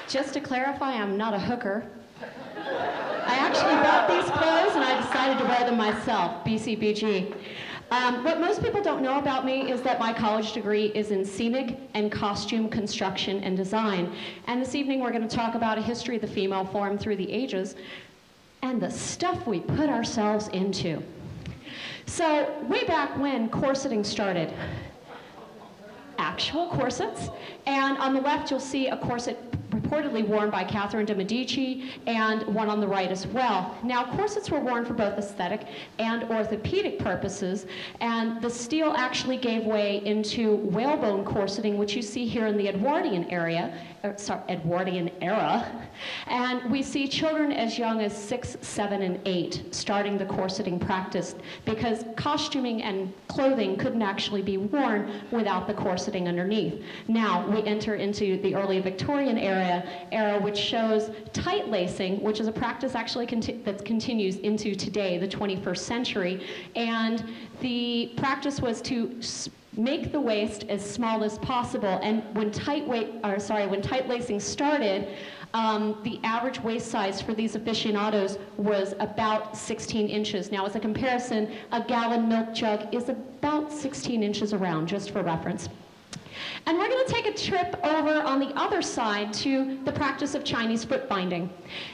Just to clarify, I'm not a hooker. I actually bought these clothes and I decided to wear them myself, BCBG. What most people don't know about me is that my college degree is in scenic and costume construction and design. And this evening we're going to talk about a history of the female form through the ages and the stuff we put ourselves into. So way back when corseting started, actual corsets, and on the left you'll see a corset reportedly worn by Catherine de Medici, and one on the right as well. Now, corsets were worn for both aesthetic and orthopedic purposes, and the steel actually gave way into whalebone corseting, which you see here in the Edwardian era, and we see children as young as 6, 7, and 8 starting the corseting practice, because costuming and clothing couldn't actually be worn without the corseting underneath. Now, we enter into the early Victorian era, which shows tight lacing, which is a practice actually that continues into today, the 21st century. And the practice was to make the waist as small as possible. And when tight lacing started, the average waist size for these aficionados was about 16 inches. Now, as a comparison, a gallon milk jug is about 16 inches around, just for reference. And we're going to take a trip over on the other side to the practice of Chinese footbinding.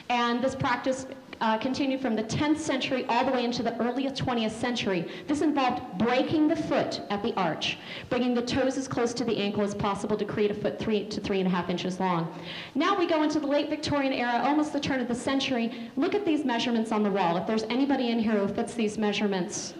And this practice continued from the 10th century all the way into the early 20th century. This involved breaking the foot at the arch, bringing the toes as close to the ankle as possible to create a foot 3 to 3.5 inches long. Now we go into the late Victorian era, almost the turn of the century. Look at these measurements on the wall. If there's anybody in here who fits these measurements,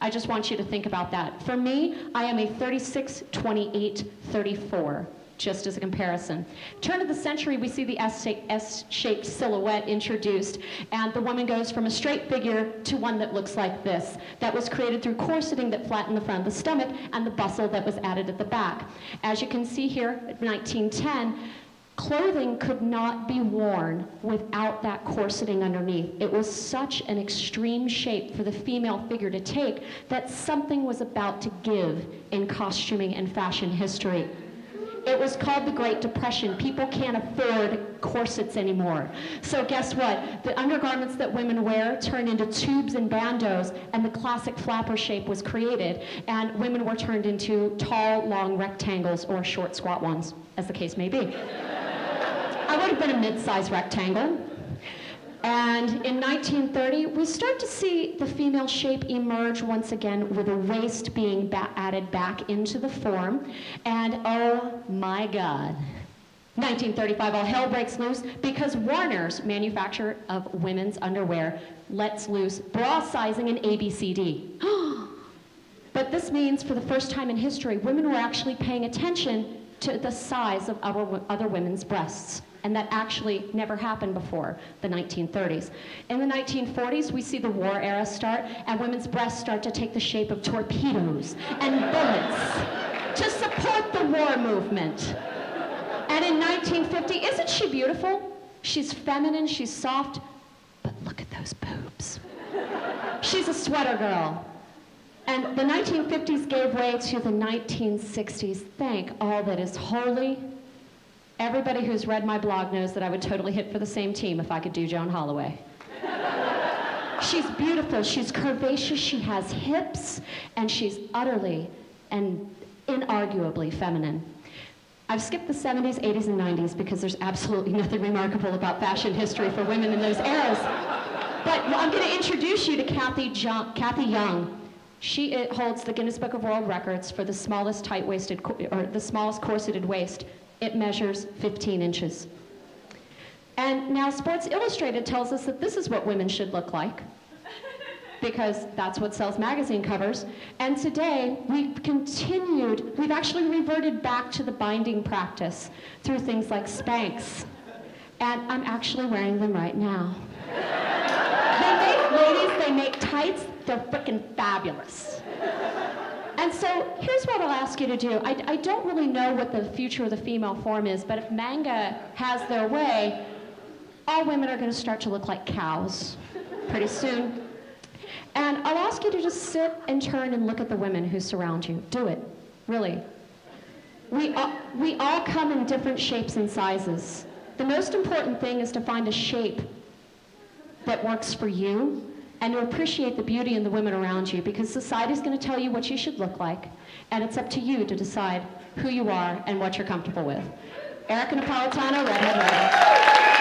I just want you to think about that. For me, I am a 36, 28, 34, just as a comparison. Turn of the century, we see the S-shaped silhouette introduced, and the woman goes from a straight figure to one that looks like this. That was created through corseting that flattened the front of the stomach and the bustle that was added at the back. As you can see here, 1910, clothing could not be worn without that corseting underneath. It was such an extreme shape for the female figure to take that something was about to give in costuming and fashion history. It was called the Great Depression. People can't afford corsets anymore. So guess what? The undergarments that women wear turned into tubes and bandeaus, and the classic flapper shape was created, and women were turned into tall, long rectangles or short, squat ones, as the case may be. I would have been a mid-size rectangle. And in 1930, we start to see the female shape emerge once again with a waist being added back into the form. And oh my God, 1935, all hell breaks loose because Warner's manufacturer of women's underwear lets loose bra sizing in ABCD. But this means for the first time in history, women were actually paying attention to the size of other women's breasts. And that actually never happened before the 1930s. In the 1940s, we see the war era start, and women's breasts start to take the shape of torpedoes and bullets to support the war movement. And in 1950, isn't she beautiful? She's feminine, she's soft, but look at those boobs. She's a sweater girl. And the 1950s gave way to the 1960s. Thank all that is holy. Everybody who's read my blog knows that I would totally hit for the same team if I could do Joan Holloway. She's beautiful, she's curvaceous, she has hips, and she's utterly and inarguably feminine. I've skipped the 70s, 80s, and 90s because there's absolutely nothing remarkable about fashion history for women in those eras. But I'm going to introduce you to Kathy Young. She holds the Guinness Book of World Records for the smallest tight-waisted, or the smallest corseted waist. It measures 15 inches. And now Sports Illustrated tells us that this is what women should look like, because that's what sells magazine covers. And today, we've actually reverted back to the binding practice through things like Spanx. And I'm actually wearing them right now. They make tights, they're freaking fabulous. And so here's what I'll ask you to do. I don't really know what the future of the female form is, but if manga has their way, all women are going to start to look like cows pretty soon. And I'll ask you to just sit and turn and look at the women who surround you. Do it, really. We all come in different shapes and sizes. The most important thing is to find a shape that works for you and to appreciate the beauty in the women around you, because society's going to tell you what you should look like, and it's up to you to decide who you are and what you're comfortable with. Erika Napoletano, Redhead Rider.